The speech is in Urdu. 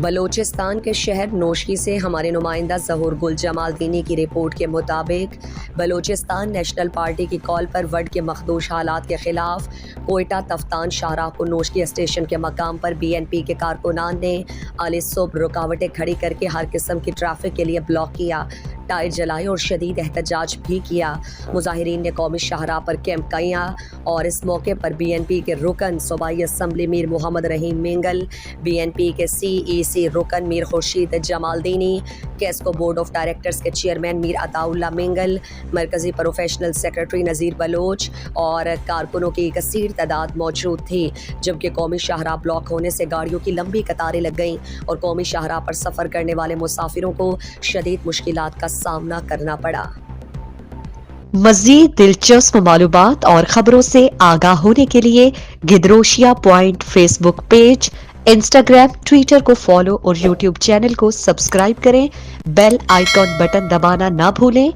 بلوچستان کے شہر نوشی سے ہمارے نمائندہ ظہور گل جمال دینی کی رپورٹ کے مطابق بلوچستان نیشنل پارٹی کی کال پر وڈ کے مخدوش حالات کے خلاف کوئٹہ تفتان شاہراہ کو نوشی اسٹیشن کے مقام پر بی این پی کے کارکنان نے علی صبح رکاوٹیں کھڑی کر کے ہر قسم کی ٹریفک کے لیے بلاک کیا، ٹائر جلائے اور شدید احتجاج بھی کیا۔ مظاہرین نے قومی شاہراہ پر کیمپ کیا اور اس موقع پر بی این پی کے رکن صوبائی assembly Mir Muhammad Rahim Mengal, B N P کے سی ای سی رکن Mir Khurshid Jamal Dini, QESCO board of directors کے چیئرمین میر عطا اللہ مینگل، مرکزی پروفیشنل سیکرٹری نذیر بلوچ اور کارکنوں کی کثیر تعداد موجود تھی، جبکہ قومی شاہراہ بلاک ہونے سے گاڑیوں کی لمبی قطاریں لگ گئیں اور قومی شاہراہ پر سفر کرنے والے مسافروں کو شدید مشکلات کا سامنا کرنا پڑا۔ مزید دلچسپ معلومات اور خبروں سے آگاہ ہونے کے لیے Gedrosia point Facebook page, Instagram, Twitter کو فالو اور یوٹیوب چینل کو سبسکرائب کریں۔ بیل آئیکن بٹن دبانا نہ بھولیں